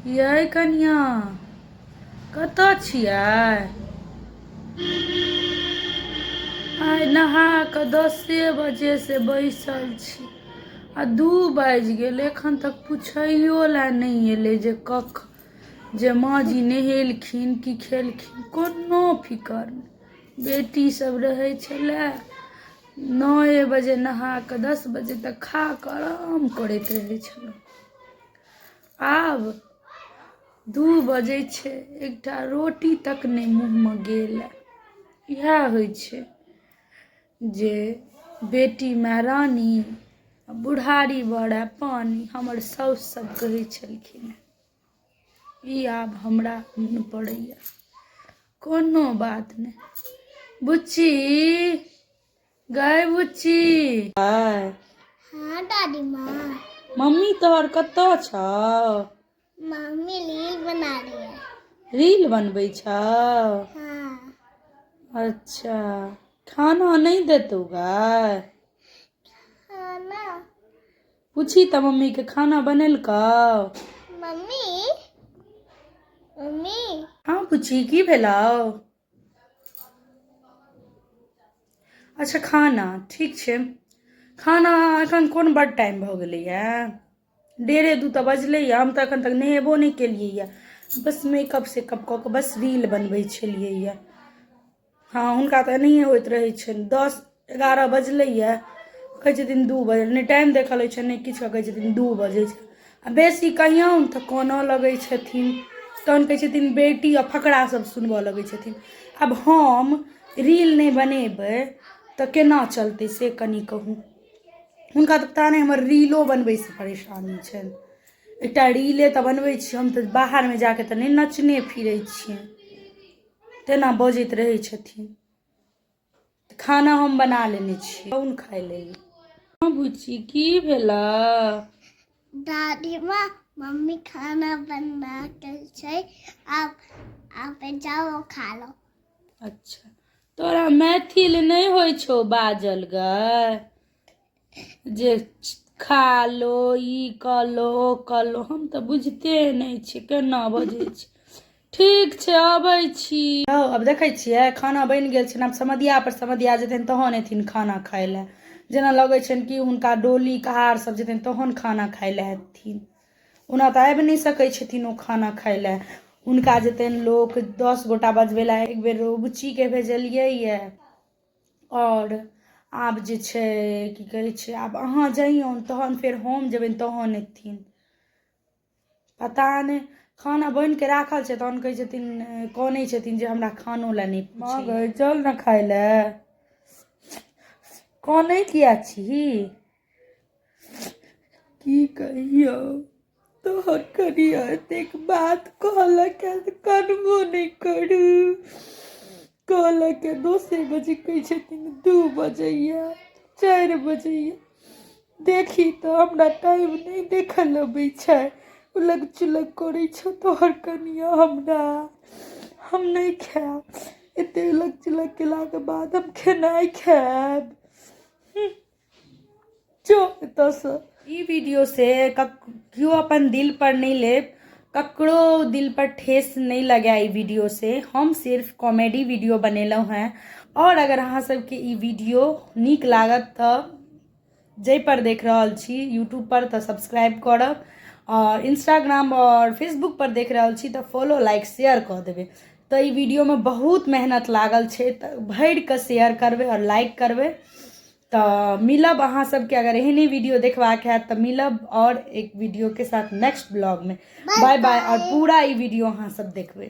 यै कनिया कतऽ छियै? आइ नहा कऽ 10 बजे से बैसल छी आ 2 बाजि गेल, एखन तक पुछैयो ला नहीं एलै जे जे माँ जी नहेलखिन कि खेलखिन, कोनो फिकर नहीं। बेटी सब रहे छलै 9 बजे नहा कऽ 10 बजे तक खा कऽ आराम करैत रहे छलहुँ। आब 2 बजे छै, एकटा रोटी तक नहीं मुँह में गेल। इएह होइ छै जे बेटी में रानी बुढ़ारी बड़ा पानी, हमर साउस सब कहै छलखिन। ई आब हमरा मन पड़ैया, कोनो बात नहीं। बुच्ची गए बुच्ची। हाँ दादी माँ। मम्मी तोहर कतऽ छौ? मम्मी रील बना रही है। रील बनबै छौ? हाँ। अच्छा, खाना नहीं देतौ गा? खाना पूछी तऽ मम्मी के खाना बनेलकौ? मम्मी मम्मी हाँ पूछी की भेलौ? अच्छा खाना ठीक छै। खाना एखन कोन बड़ टाइम भऽ गेलैया, 1:30 तऽ बजलैया। हम तऽ एखन तक नहेबो नहीं केलियै, बस मेकअप सेकअप कऽ के बस रील बनबै छलियै। हाँ हुनका तऽ एनाहिए होइत रहै छनि, 10-11 बजलैया, कहै छथिन 2 बजे, नहीं टाइम देखल होइ छै नहीं किछु, कहै छथिन 2 बजे छै। आ बेसी कहियौन तऽ कानऽ लगै छथिन, तहन कहै छथिन बेटी आ फकरा सब सुनबऽ लगै छथिन। अब हम रील नहीं बनेबै तऽ केना चलतै से कनि कहू। हुनका तऽ पता नहीं हमर रीलो बनबै से परेशानी छनि। एकटा रीले तऽ बनबै छी हम, तऽ बाहर में जाके तऽ नहीं नचने फिरै छियै, तेना बजैत रहै छथिन। खाना हम बना लेने छी, कौन खाय लेल? हाँ बुच्ची की भेला? दादी माँ मम्मी खाना बना के छै, आप जाओ खा लो। अच्छा तोरा मैथिल नहीं होइ छौ बाजल गे, जे खा लो ई कऽ लो ओ कऽ लो, हम तऽ बुझते नहीं छी केना बजै छी। ठीक छै अबै छी। अब देखै छियै खाना बनि गेल छै, आब समधिया पर समधिया जेथिन तहन एथिन खाना खाय लए। जेना लगै छनि कि हुनका डोली कहार सब जेथिन तहन खाना खाय लए एथिन, ओना तऽ आबि नहीं सकै छथिन ओ खाना खाय लए। हुनका जेतनि लोक 10 गोटा बजबै लए, एक बेर बुच्ची के भेजलियै ये। और आब जे छै की कहै छै, आब अहाँ जइयौन तहन फेर हम जेबनि तहन एथिन, पता नहीं। खाना बनि के राखल छै तहन कहै छथिन, कानै छथिन जे हमरा खानो ला नहीं पूछै। माँ गै चल ना खाय लए। कानै किया छी? की कहियौ तोहर कनिया एतेक बात कहलक है, कानबो नहीं करू। कहलक है 10 बजे, कहै छथिन 2 बजैया 4 बजैया। देखी तो हमरा टाइम नहीं देखल अबै छै, उलग चुलग करै छौ तोहर कनिया हमरा। हम नहीं खायब, एते उलग चुलग केला के बाद हम खेनाइ खायब। जो एतऽ से। ई वीडियो से क्यों अपन दिल पर नहीं ले, ककरो दिल पर ठेस नहीं लगे। ई वीडियो से हम सिर्फ कॉमेडी वीडियो बनेलहुँ हैं, और अगर अहाँ सबके ई वीडियो नीक लागत तऽ जै पर देख रहल छी यूट्यूब पर तऽ सब्सक्राइब करब, और इंस्टाग्राम और फेसबुक पर देख रहल छी तऽ फॉलो लाइक शेयर कऽ देबै। तऽ ई वीडियो में बहुत मेहनत लागल छै, तऽ भरि कऽ शेयर करबै और लाइक करबै। तऽ मिलब अहाँ सबके, अगर एहने वीडियो देखबाक है तऽ मिलब और एक वीडियो के साथ नेक्स्ट ब्लॉग में। बाय बाय। और पूरा ई वीडियो अहाँ सब देखबै।